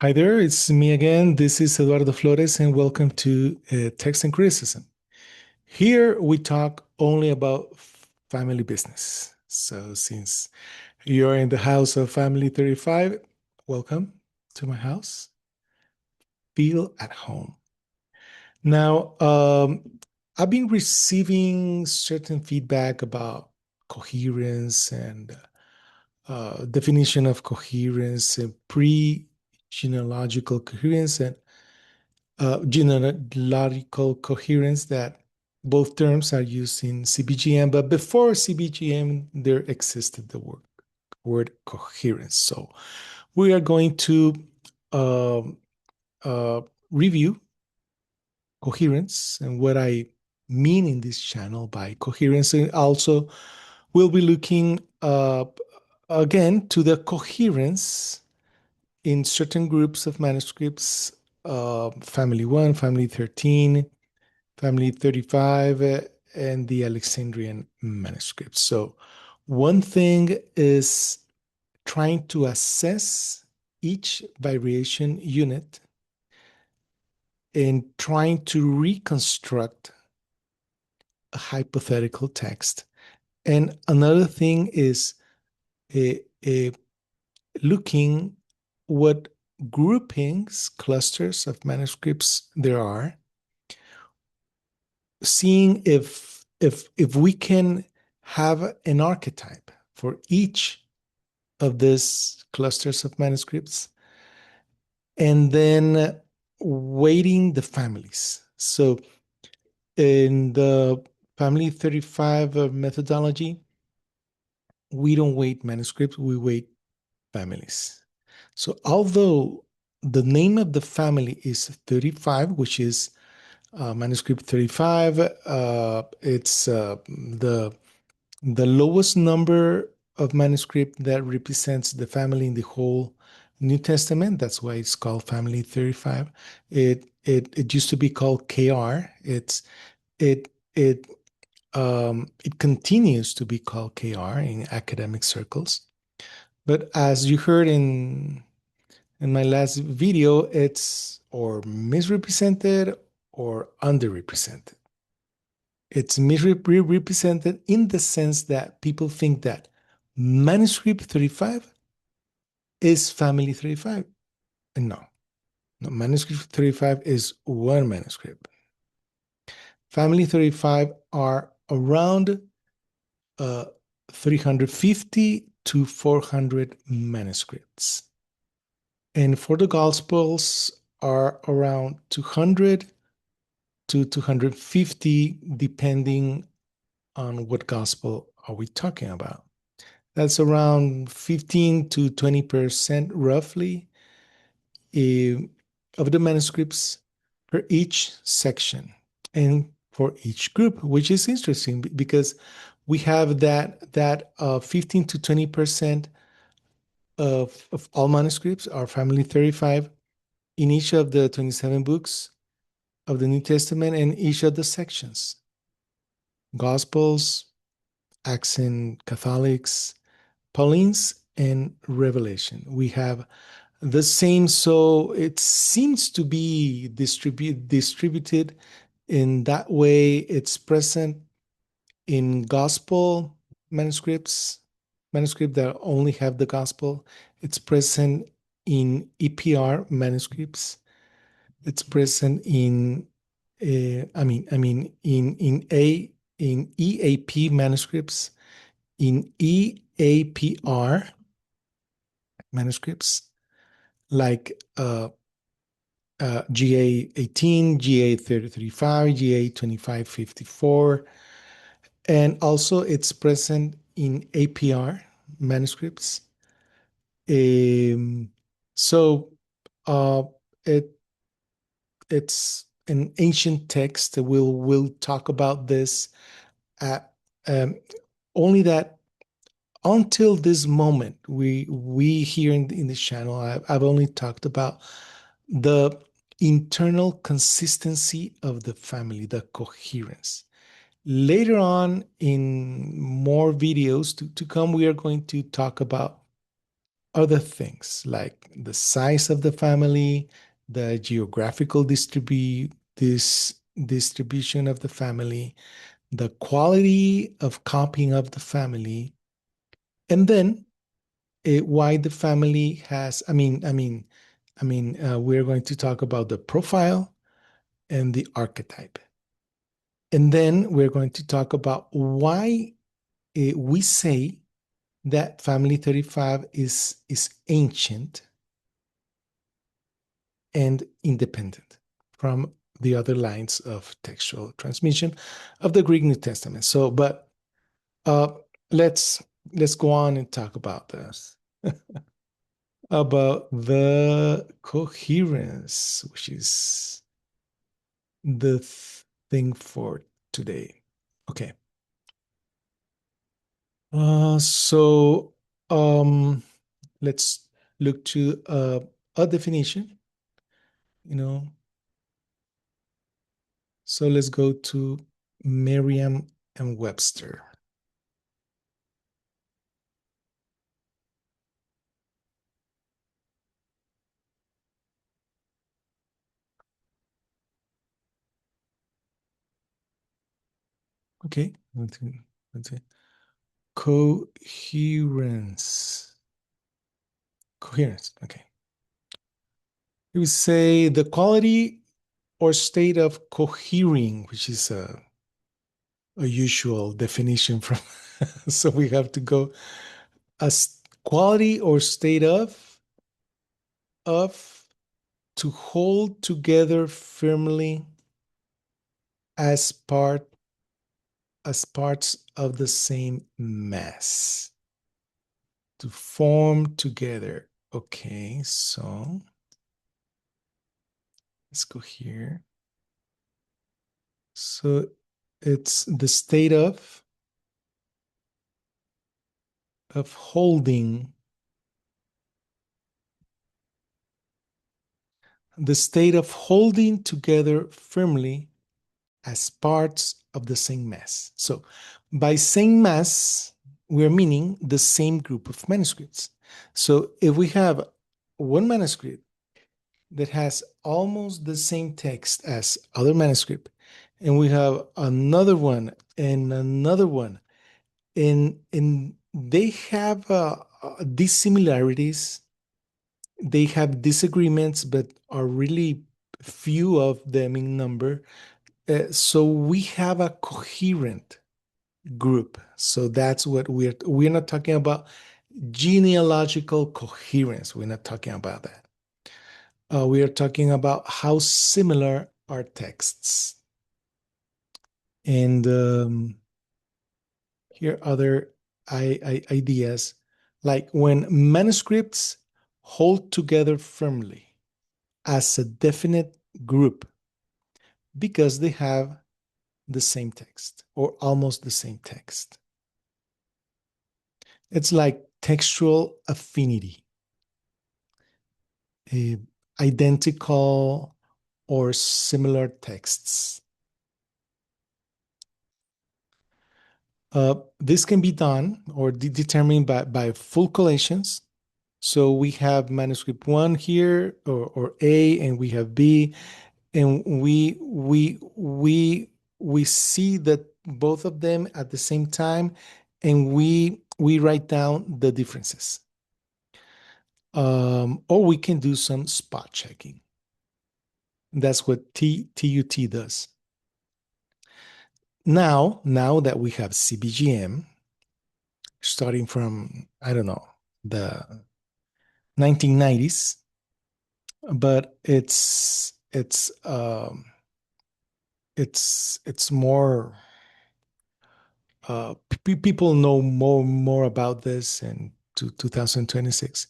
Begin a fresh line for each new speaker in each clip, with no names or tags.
Hi there, it's me again. This is Eduardo Flores, and welcome to Text and Criticism. Here we talk only about family business. So, since you're in the house of Family 35, welcome to my house. Feel at home. Now, I've been receiving certain feedback about coherence and definition of coherence and pre-genealogical coherence and genealogical coherence, that both terms are used in CBGM, but before CBGM, there existed the word coherence. So we are going to um, uh, review coherence and what I mean in this channel by coherence. And also, we'll be looking again to the coherence in certain groups of manuscripts, Family 1, Family 13, Family 35, and the Alexandrian manuscripts. So, one thing is trying to assess each variation unit and trying to reconstruct a hypothetical text. And another thing is uh, uh, looking what groupings, clusters of manuscripts there are, seeing if we can have an archetype for each of these clusters of manuscripts, and then weighting the families. So in the Family 35 methodology, we don't weight manuscripts, we weight families. So although the name of the family is 35, which is manuscript 35, it's the lowest number of manuscript that represents the family in the whole New Testament. That's why it's called Family 35. It used to be called KR. It continues to be called KR in academic circles. But as you heard in my last video, it's or misrepresented or underrepresented. It's misrepresented in the sense that people think that manuscript 35 is family 35. And no, manuscript 35 is one manuscript. Family 35 are around 350 to 400 manuscripts. And for the Gospels are around 200 to 250, depending on what Gospel are we talking about. That's around 15 to 20% roughly eh, of the manuscripts for each section and for each group, which is interesting because we have that 15 to 20% of all manuscripts are family 35 in each of the 27 books of the New Testament and each of the sections. Gospels, Acts and Catholics, Paulines, and Revelation. We have the same, so it seems to be distributed in that way. It's present in gospel manuscript that only have the gospel. It's present in EPR manuscripts. It's present in, in EAP manuscripts, in EAPR manuscripts, like GA 18, GA 35, GA 2554, and also it's present in APR manuscripts. Um, so uh, it it's an ancient text. We'll talk about this at, um, only that until this moment, we here in this channel, I've only talked about the internal consistency of the family, the coherence. Later on in more videos to come, we are going to talk about other things like the size of the family, the geographical this distribution of the family, the quality of copying of the family, and then why the family has. We're going to talk about the profile and the archetype, and then we're going to talk about why we say that family 35 is ancient and independent from the other lines of textual transmission of the Greek New Testament. So, but uh, let's let's go on and talk about this, about the coherence, which is the thing for today. Okay. So let's look to a definition, you know. So let's go to Merriam and Webster. Okay, let's see. Coherence. Coherence. Okay. We say the quality or state of cohering, which is a usual definition from. So we have to go as quality or state of to hold together firmly as parts of the same mass, to form together. Okay, so let's go here. So it's the state of holding, the state of holding together firmly as parts of the same mass. So by same mass, we're meaning the same group of manuscripts. So if we have one manuscript that has almost the same text as other manuscript, and we have another one and another one, and they have these similarities, they have disagreements, but are really few of them in number. So we have a coherent group. So that's what we're not talking about genealogical coherence. We're not talking about that. We are talking about how similar are texts. And here are other ideas, like when manuscripts hold together firmly as a definite group because they have the same text or almost the same text. It's like textual affinity, uh, identical or similar texts. This can be done or determined by full collations. So we have manuscript one here, or A, and we have B, and we see that both of them at the same time, and we write down the differences. Or we can do some spot checking. That's what TUT does. Now that we have CBGM, starting from, I don't know, the 1990s, but it's more people know more about this in 2026.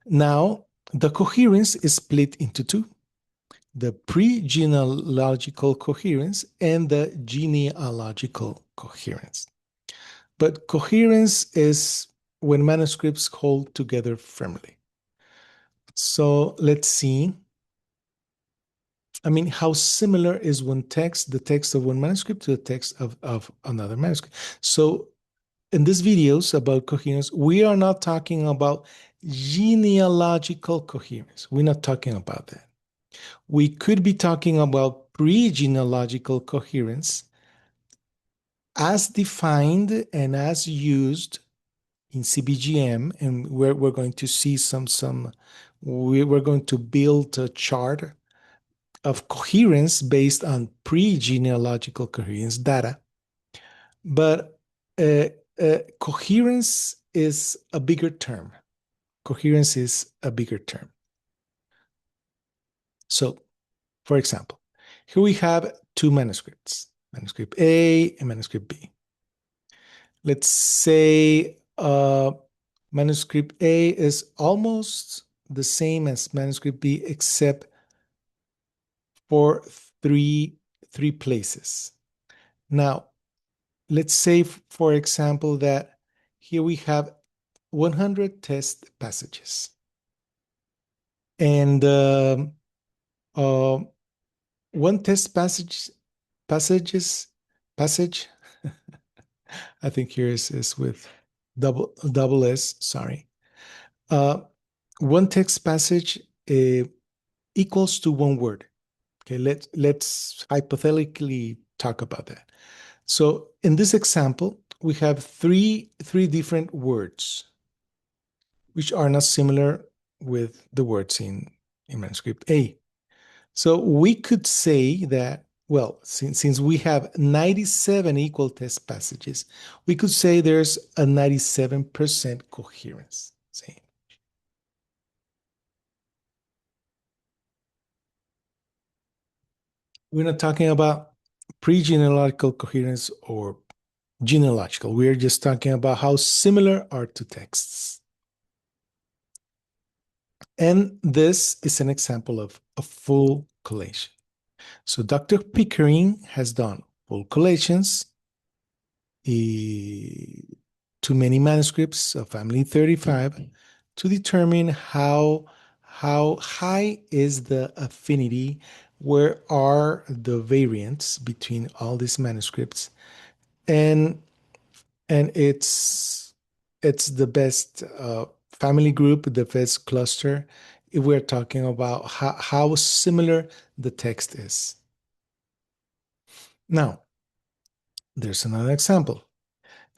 Now the coherence is split into two: the pre-genealogical coherence and the genealogical coherence. But coherence is when manuscripts hold together firmly. So let's see. I mean, how similar is one text, the text of one manuscript, to the text of another manuscript? So in these videos about coherence, we are not talking about genealogical coherence. We're not talking about that. We could be talking about pre-genealogical coherence as defined and as used in CBGM, and we're going to see we're going to build a chart of coherence based on pre-genealogical coherence data. But coherence is a bigger term. Coherence is a bigger term. So, for example, here we have two manuscripts, manuscript A and manuscript B. Let's say manuscript A is almost the same as manuscript B, except for three places. Now, let's say, for example, that here we have 100 test passages. And one test passage, I think here is with double S, sorry. Uh, one text passage equals to one word. Okay, let's hypothetically talk about that. So in this example, we have three different words, which are not similar with the words in manuscript A. So we could say that, well, since we have 97 equal test passages, we could say there's a 97% coherence. See? We're not talking about pre-genealogical coherence or genealogical. We're just talking about how similar are two texts. And this is an example of a full collation. So Dr. Pickering has done full collations to many manuscripts of family 35 to determine how high is the affinity, where are the variants between all these manuscripts, and it's the best family group, the best cluster, if we're talking about how similar the text is. Now, there's another example.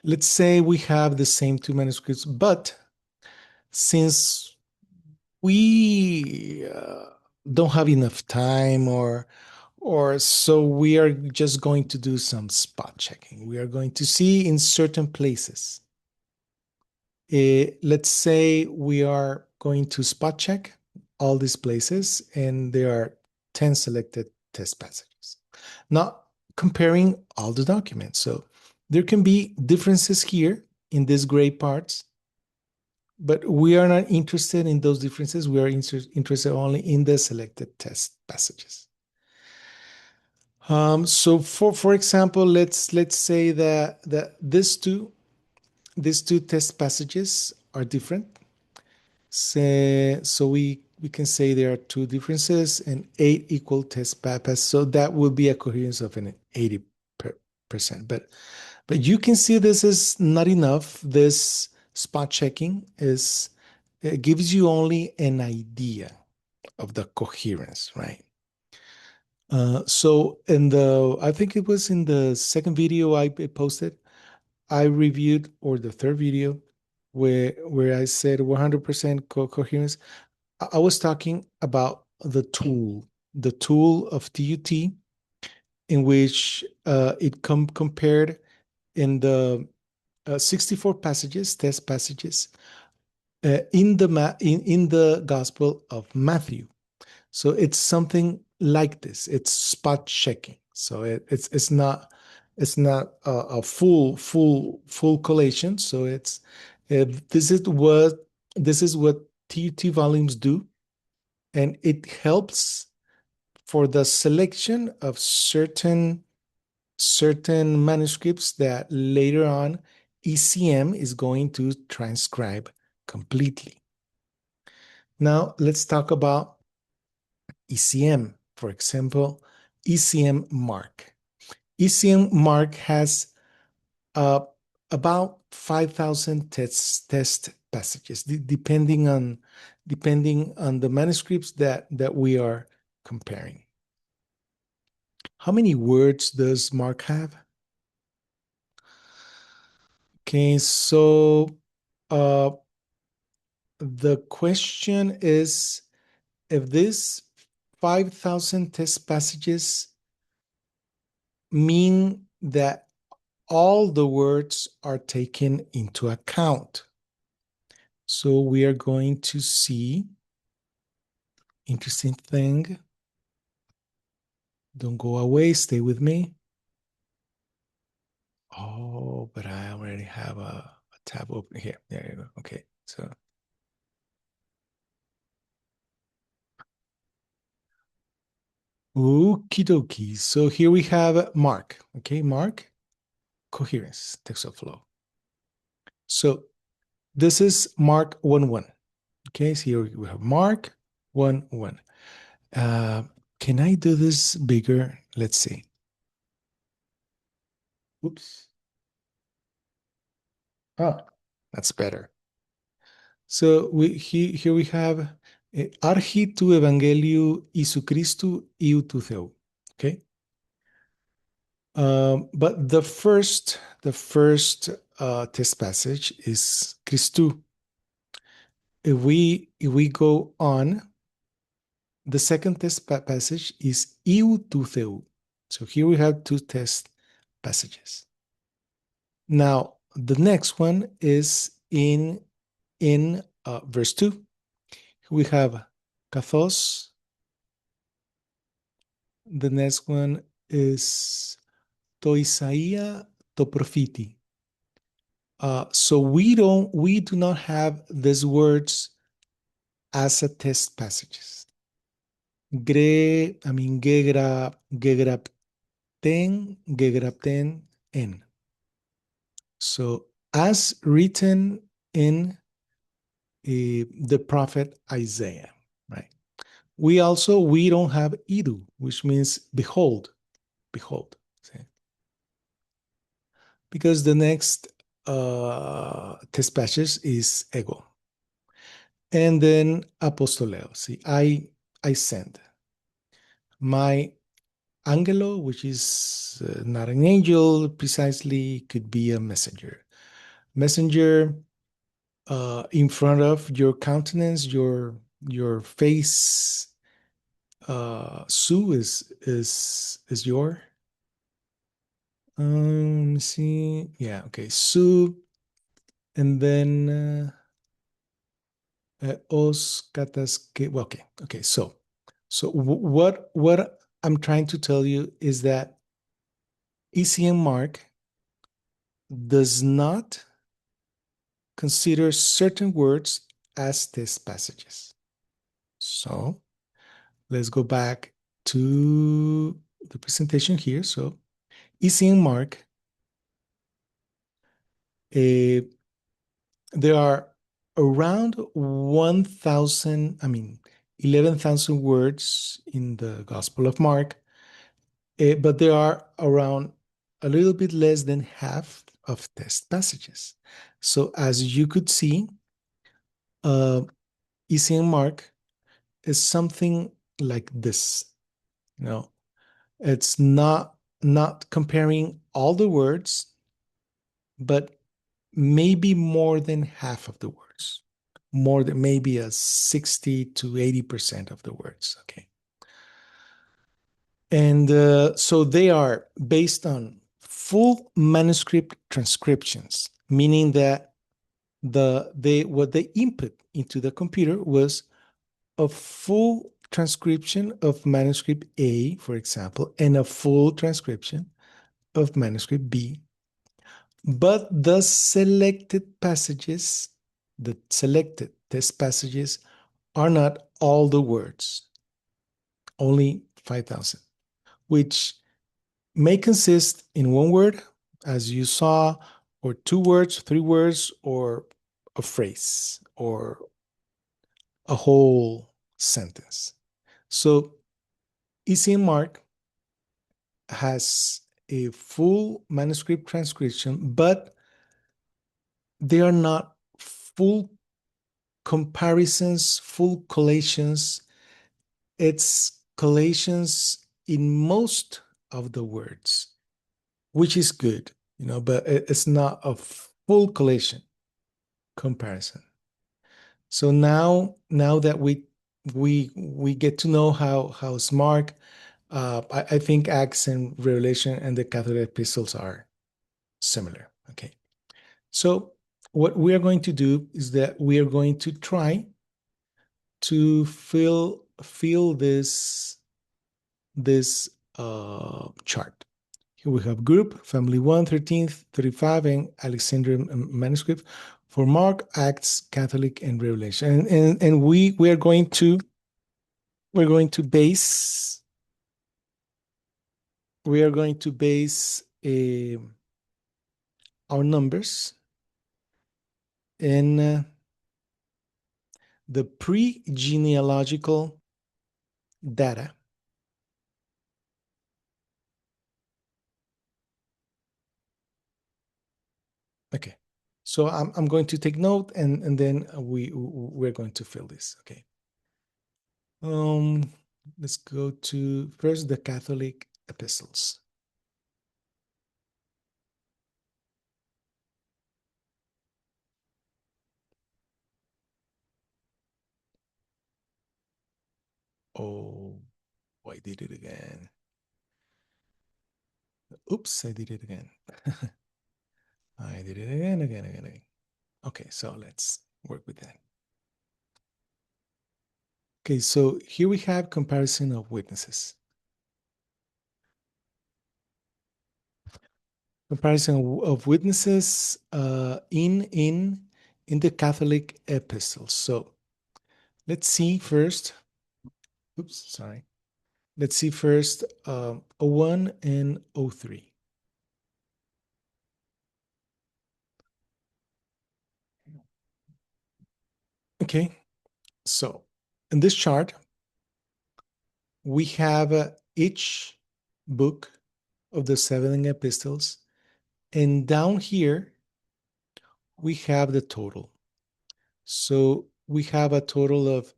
Let's say we have the same two manuscripts, but since we don't have enough time, or so we are just going to do some spot checking. We are going to see in certain places. Let's say we are going to spot check all these places, and there are 10 selected test passages, not comparing all the documents. So there can be differences here in these gray parts, but we are not interested in those differences. We are interested only in the selected test passages. So for example, let's say that these two test passages are different. So we can say there are two differences and 8 equal test passes. So that will be a coherence of an 80%. But you can see this is not enough. This spot checking it gives you only an idea of the coherence, right? So I think it was in the second video I posted, I reviewed, or the third video, where I said 100% coherence. I was talking about the tool of TUT, in which it compared in the 64 passages, test passages, in the Gospel of Matthew. So it's something like this. It's spot checking. So it's not a full collation. So this is what TUT volumes do, and it helps for the selection of certain manuscripts that later on ECM is going to transcribe completely. Now let's talk about ECM. For example, ECM Mark. ECM Mark has about 5,000 test passages, depending on the manuscripts that we are comparing. How many words does Mark have? Okay, so uh, the question is if this 5,000 test passages mean that all the words are taken into account. So we are going to see interesting thing. Don't go away, stay with me. Oh, but I already have a tab open here. There you go. Okay, so okie dokie. So here we have Mark. Okay, Mark, coherence, text of flow. So this is Mark 1:1. Okay, so here we have Mark 1:1. Uh, can I do this bigger? Let's see. Oops. Oh, that's better. So here we have Archi tu Evangeliu Isu Christu iu tu Theu. Okay. But the first test passage is Christu. If we go on, the second test passage is iu tu Theu. So here we have two test passages. Now the next one is in verse 2. We have kathos. The next one is toisaia to propheti. So we do not have these words as a test passages. Gegrapten, en. So as written in the prophet Isaiah, right? We don't have idu, which means behold, behold. See? Because the next test passage is ego. And then apostoleo. See, I send. My angelo, which is not an angel precisely, could be a messenger. Messenger in front of your countenance, your face. Su is your. Let me see. Yeah. Okay. Su, and then os katas que. Well, okay. Okay. So what I'm trying to tell you is that ECM Mark does not consider certain words as test passages. So let's go back to the presentation here. So ECM Mark, uh, there are around 11,000 words in the Gospel of Mark, but there are around a little bit less than half of test passages. So as you could see, ECM Mark is something like this. You know, it's not comparing all the words, but maybe more than half of the words, more than maybe a 60 to 80% of the words. Okay. And so they are based on full manuscript transcriptions, meaning that what they input into the computer was a full transcription of manuscript A, for example, and a full transcription of manuscript B. But the selected test passages are not all the words, only 5,000, which may consist in one word, as you saw, or two words, three words, or a phrase, or a whole sentence. So ECM Mark has a full manuscript transcription, but they are not full comparisons, full collations. It's collations in most of the words, which is good, but it's not a full collation comparison. So now that we get to know how smart, I think Acts and Revelation and the Catholic epistles are similar. Okay, so what we are going to do is that we are going to try to fill this chart. Here we have group, family 1, 13th, 35, and Alexandrian manuscript for Mark, Acts, Catholic, and Revelation. And we are going to base our numbers in the pre-genealogical data. Okay, so I'm going to take note, and then we're going to fill this. Okay. Um, let's go to first the Catholic epistles. Oh, I did it again. Oops, I did it again. I did it again. Okay, so let's work with that. Okay, so here we have comparison of witnesses. Comparison of witnesses in the Catholic epistles. So let's see first. Oops, sorry. Let's see first O1 and O3. Okay, so in this chart, we have each book of the seven epistles, and down here, we have the total. So we have a total of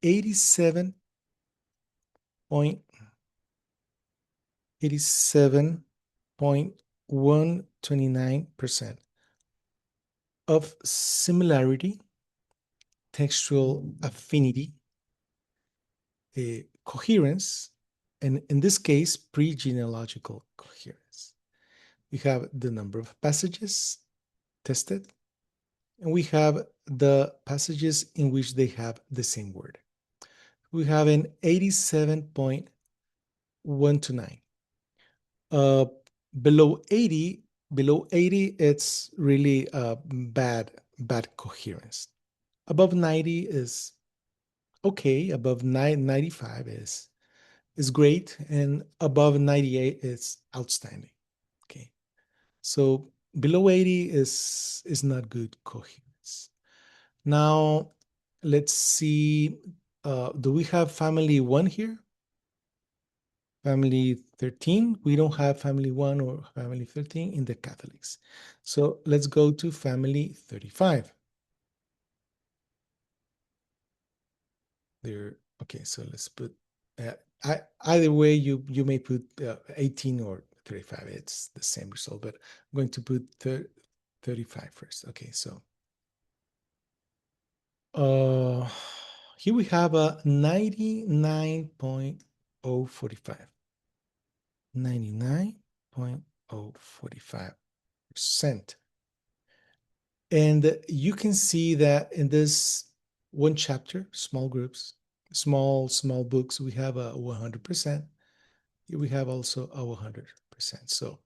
87.129% of similarity, textual affinity, coherence, and in this case, pre-genealogical coherence. We have the number of passages tested, and we have the passages in which they have the same word. We have an 87.129. Uh, below 80, it's really bad coherence. Above 90 is okay. Above 95 is great, and above 98 is outstanding. Okay, so below 80 is not good coherence. Now let's see. Do we have family 1 here? Family 13? We don't have family 1 or family 13 in the Catholics. So let's go to family 35. There. Okay, so let's put either way you may put 18 or 35. It's the same result, but I'm going to put 35 first. Okay, so here we have a 99.045. 99.045%. And you can see that in this one chapter, small groups, small books, we have a 100%. Here we have also a 100%. So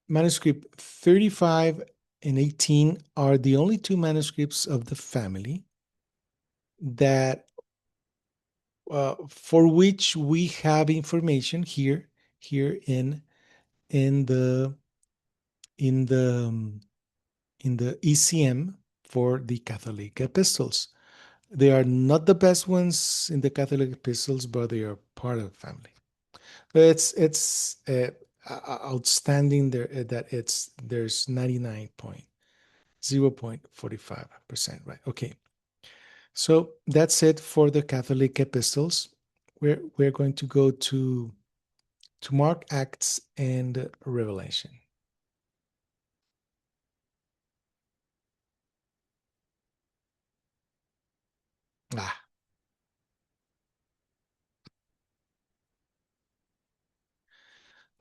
manuscript 35 and 18 are the only two manuscripts of the family that for which we have information here in the in the in the ECM for the Catholic epistles. They are not the best ones in the Catholic epistles, but they are part of the family. It's outstanding there that there's 99.0.45%, right? Okay. So that's it for the Catholic epistles. We're going to go to Mark, Acts, and Revelation. Ah,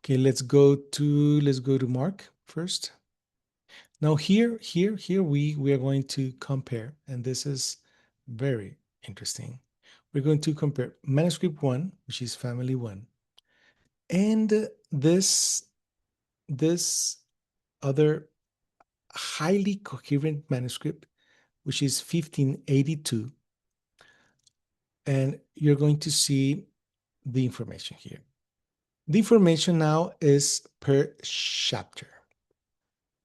okay, let's go to Mark first. Now here we are going to compare, and this is very interesting. We're going to compare manuscript one, which is family one, and this other highly coherent manuscript, which is 1582, and you're going to see the information here. The information now is per chapter,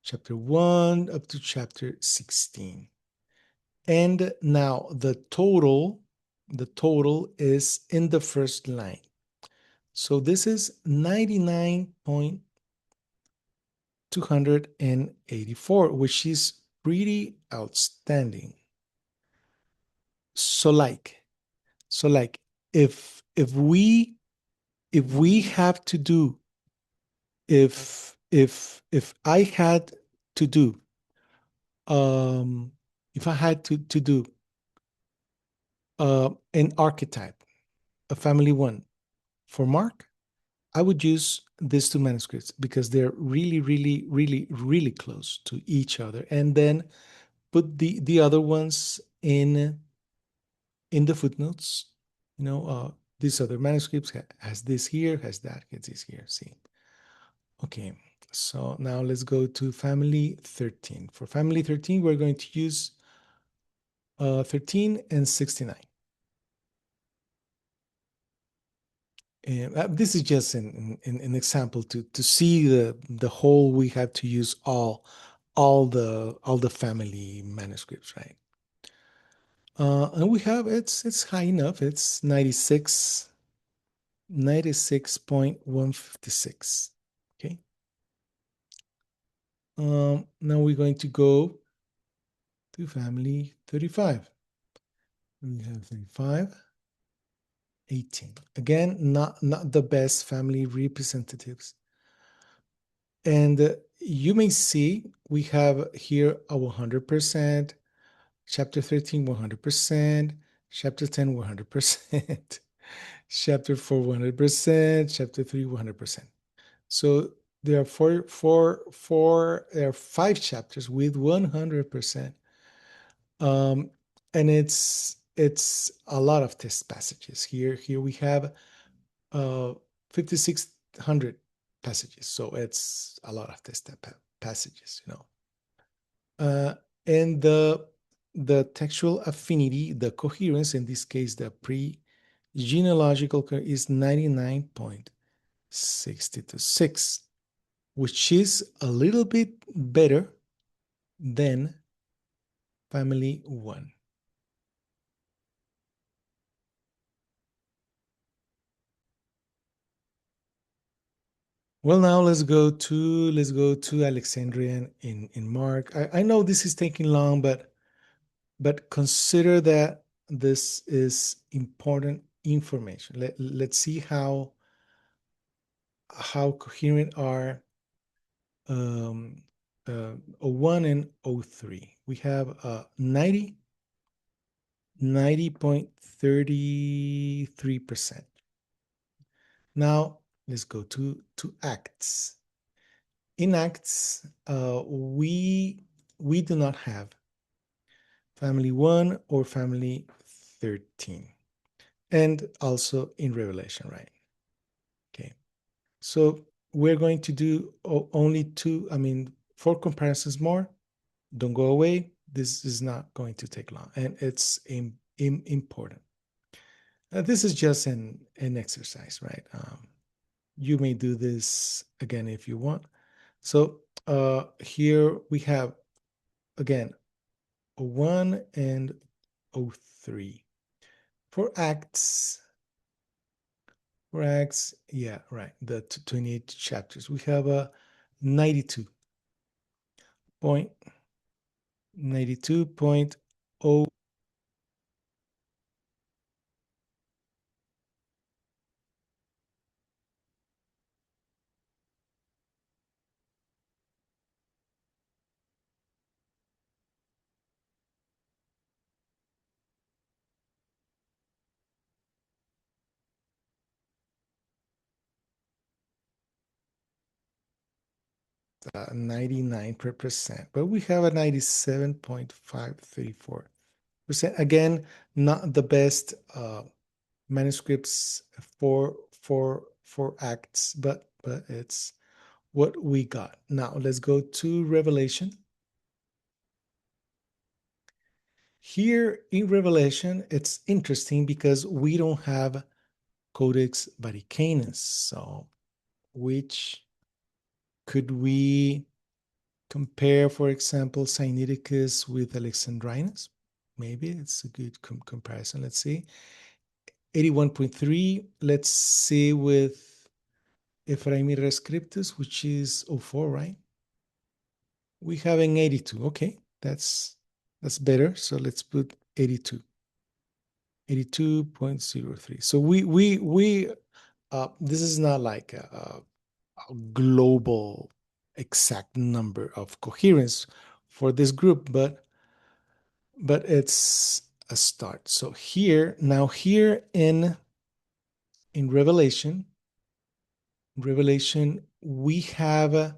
chapter 1 up to chapter 16. And now the total is in the first line. So this is 99.284, which is pretty outstanding. So like if we have to do if I had to do um if I had to do an archetype, a family one for Mark, I would use these two manuscripts because they're really, really, really, really close to each other, and then put the other ones in the footnotes. These other manuscripts has this here, has that, has this here. See, okay. So now let's go to family 13. For family 13, we're going to use 13 and 69. This is just an example to see the whole. We have to use all the family manuscripts, right? And we have it's high enough. It's 96.156. Okay. Now we're going to go to family 35. We have 35, 18. Again, not the best family representatives. And you may see we have here a 100%, chapter 13, 100%, chapter 10, 100%, chapter 4, 100%, chapter 3, 100%. So there are 5 chapters with 100%. And it's a lot of test passages. Here we have 5,600 passages. So it's a lot of test passages. Uh, and the textual affinity, the coherence, in this case, the pre-genealogical is 99.626, which is a little bit better than family one. Well, now let's go to Alexandrian in Mark. I know this is taking long, but consider that this is important information. Let's see how coherent are um, O1 and O3. We have 90.33%. Now let's go to Acts. In Acts, we do not have family 1 or family 13, and also in Revelation, right? Okay, so we're going to do only two. I mean, 4 comparisons more. Don't go away. This is not going to take long, and it's important. This is just an exercise, right? You may do this again if you want. So here we have, again, O1 and 03. For Acts, For Acts, yeah, right. The 28 chapters. We have a 92 point 92.0. 99%, but we have a 97.534%. Again, not the best manuscripts for Acts, but it's what we got. Now let's go to Revelation. Here in Revelation, it's interesting because we don't have Codex Vaticanus. So, which could we compare, for example, Sinaiticus with Alexandrinus? Maybe it's a good comparison. Let's see. 81.3. Let's see with Ephraimi Rescriptus, which is 04, right? We have an 82. Okay, that's better. So let's put 82. 82.03. So we this is not like a global exact number of coherence for this group, but it's a start. So here now here in Revelation we have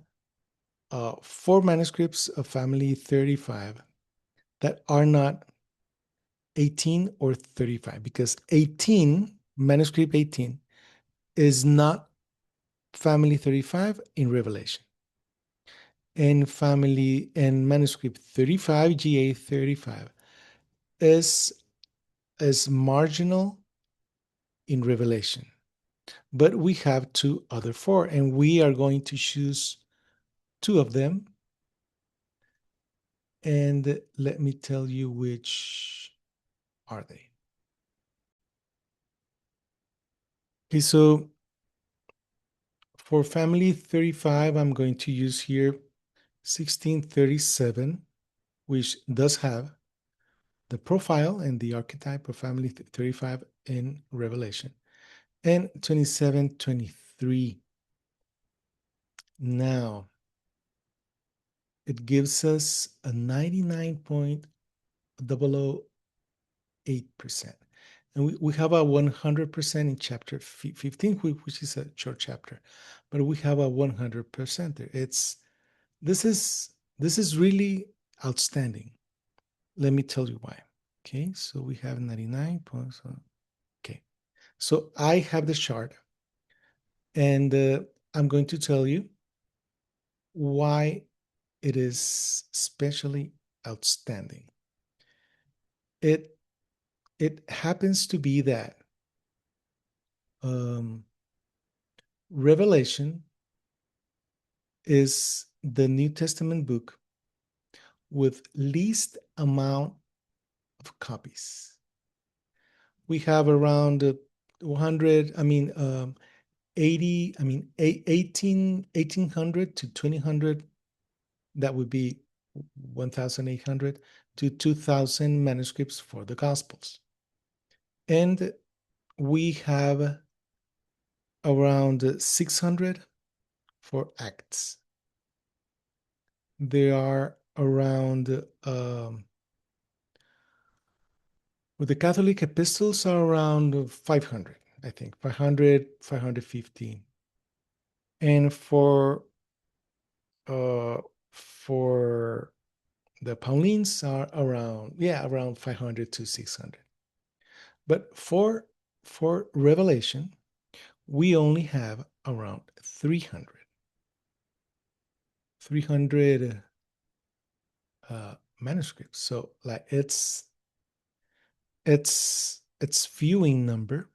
four manuscripts of family 35 that are not 18 or 35, because 18, manuscript 18, is not family 35 in Revelation. And family and manuscript 35, GA 35, is marginal in Revelation. But we have two other four, and we are going to choose two of them. And let me tell you which are they. Okay, so for family 35, I'm going to use here 1637, which does have the profile and the archetype of family 35 in Revelation, and 2723. Now, it gives us a 99.008%. And we have a 100% in chapter 15, which is a short chapter, but we have a 100% there. This is really outstanding. Let me tell you why. Okay, so we have 99 points. Okay, so I have the chart, and I'm going to tell you why it is especially outstanding. It happens to be that Revelation is the New Testament book with least amount of copies. We have around 100, 80, 1800 to 2000, that would be 1800 to 2000 manuscripts for the Gospels. And we have around 600 for Acts. There are around, with the Catholic epistles, are around 500, I think, 500, 515. And for the Paulines are around 500 to 600. But for Revelation, we only have around 300 manuscripts. So like it's viewing number,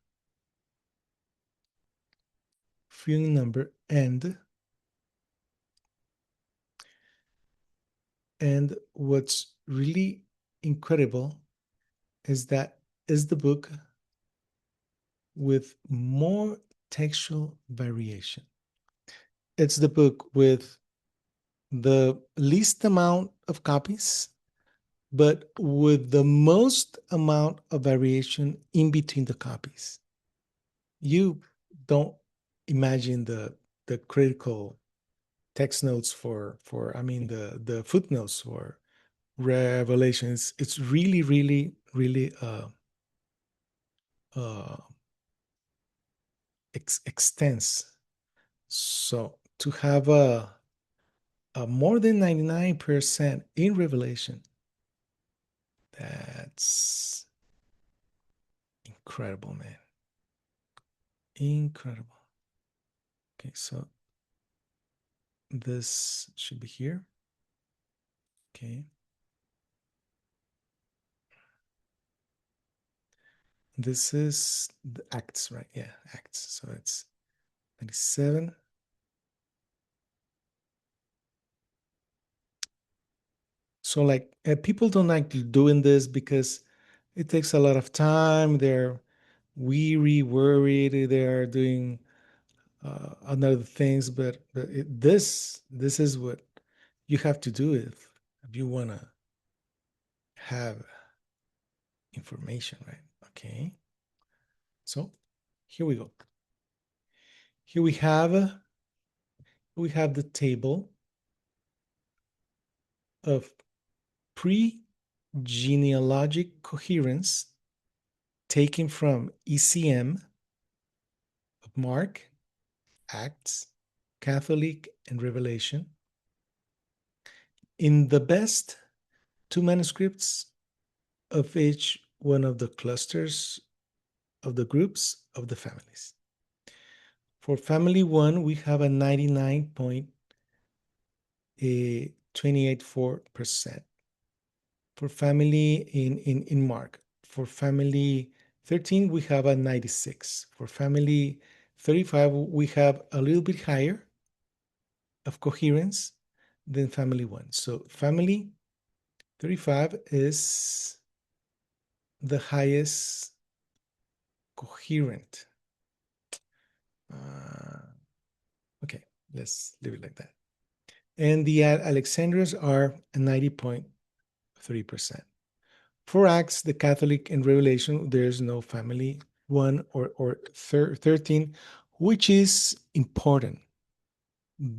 and what's really incredible is that is the book with more textual variation. It's the book with the least amount of copies, but with the most amount of variation in between the copies. You don't imagine the critical text notes for I mean the footnotes for Revelations. It's really, really, really uh, extense. So to have a more than 99% in Revelation, that's incredible, man. Incredible. Okay, so this should be here. Okay. This is the Acts, right? Yeah, Acts. So it's 97. So like people don't like doing this because it takes a lot of time. They're weary, worried. They're doing other things, but this is what you have to do if you want to have information, right? Okay. So here we go. Here we have the table of pre-genealogic coherence taken from ECM of Mark, Acts, Catholic, and Revelation in the best two manuscripts of each one of the clusters of the groups of the families. For family one, we have a 99.284%. For family in Mark. For family 13, we have a 96. For family 35, we have a little bit higher of coherence than family one. So family 35 is the highest coherent. Okay, let's leave it like that. And the Alexandrians are 90.3%. For Acts, the Catholic, and Revelation, there's no family 1 or 13, which is important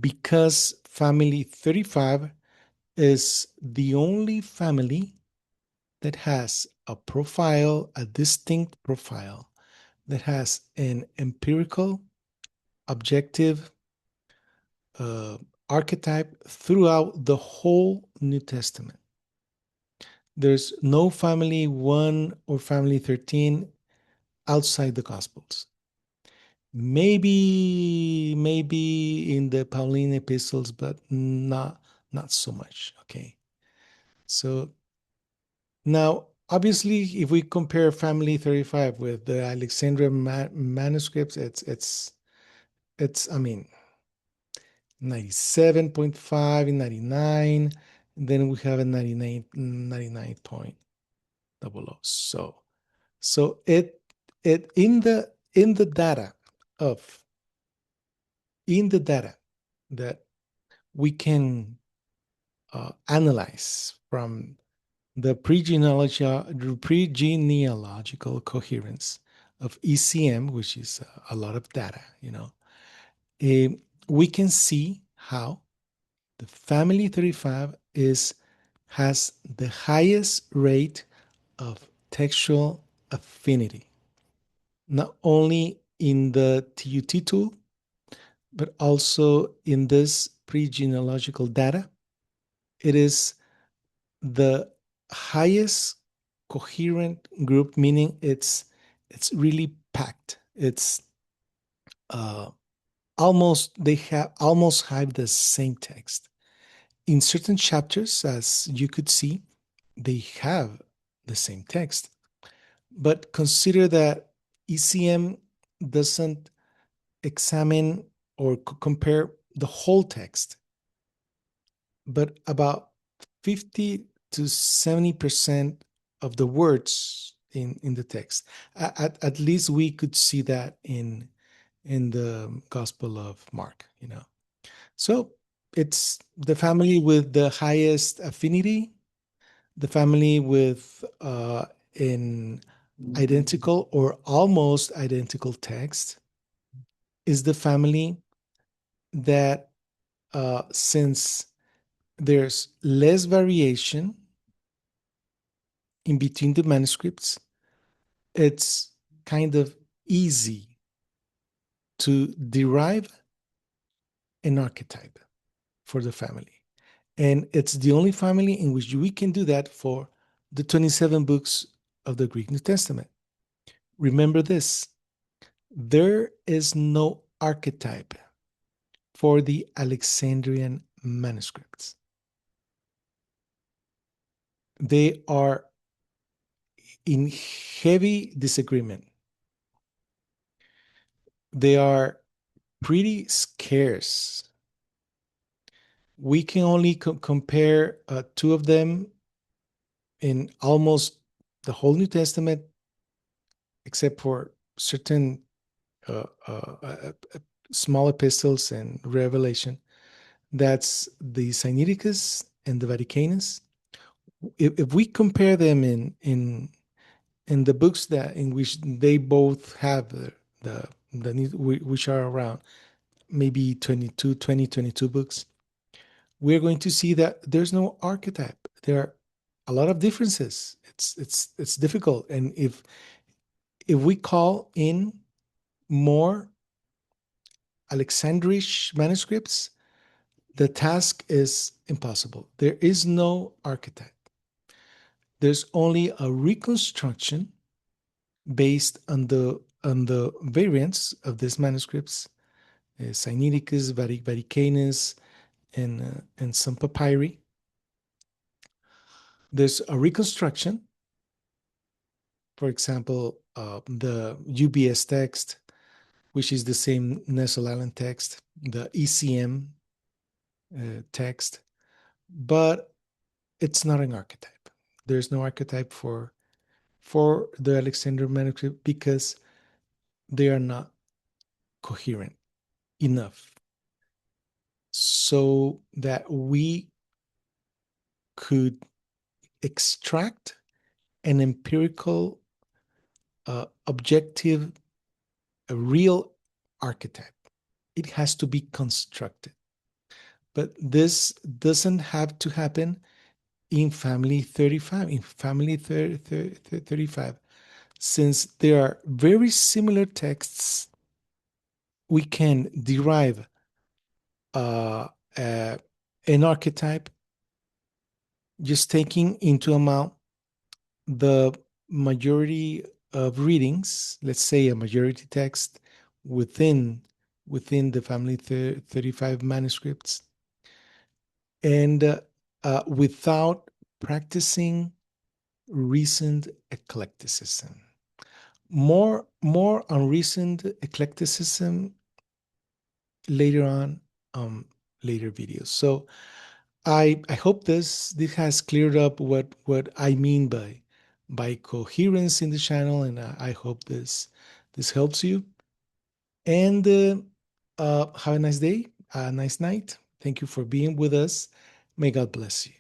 because family 35 is the only family that has a profile, a distinct profile, that has an empirical, objective archetype throughout the whole New Testament. There's no family 1 or family 13 outside the Gospels. Maybe in the Pauline epistles, but not so much. Okay. So now, obviously, if we compare family 35 with the Alexandria manuscripts, it's I mean 97.5 and 99. And then we have a 99.00. So it in the data of in the data that we can analyze from the pre-genealogical coherence of ECM, which is a lot of data, uh, we can see how the family 35 has the highest rate of textual affinity, not only in the TUT tool, but also in this pre-genealogical data. It is the highest coherent group, meaning it's really packed. It's uh, almost have the same text. In certain chapters, as you could see, they have the same text. But consider that ECM doesn't examine or compare the whole text, but about 50 to 70% of the words in the text. At least we could see that in the Gospel of Mark, you know. So it's the family with the highest affinity, the family with an identical or almost identical text is the family that, since there's less variation in between the manuscripts, it's kind of easy to derive an archetype for the family. And it's the only family in which we can do that for the 27 books of the Greek New Testament. Remember this, there is no archetype for the Alexandrian manuscripts. They are in heavy disagreement. They are pretty scarce. We can only compare two of them in almost the whole New Testament, except for certain uh, uh, uh, small epistles and Revelation. That's the Sinaiticus and the Vaticanus. If we compare them in the books that in which they both have the which are around maybe 22 books, we're going to see that there's no archetype. There are a lot of differences. It's difficult, and if we call in more Alexandrish manuscripts, the task is impossible. There is no archetype. There's only a reconstruction based on the variants of these manuscripts, Sinaiticus, Vaticanus, and some papyri. There's a reconstruction. For example, the UBS text, which is the same Nestle Island text, the ECM text, but it's not an archetype. There's no archetype for the Alexander manuscript because they are not coherent enough so that we could extract an empirical, objective, a real archetype. It has to be constructed. But this doesn't have to happen in family 35. In family 35, since there are very similar texts, we can derive uh, uh, an archetype just taking into account the majority of readings, let's say a majority text within the family 35 manuscripts, and without practicing recent eclecticism. More on recent eclecticism later on, later videos. So I hope this has cleared up what I mean by coherence in the channel, and I hope this helps you. And have a nice day, a nice night. Thank you for being with us. May God bless you.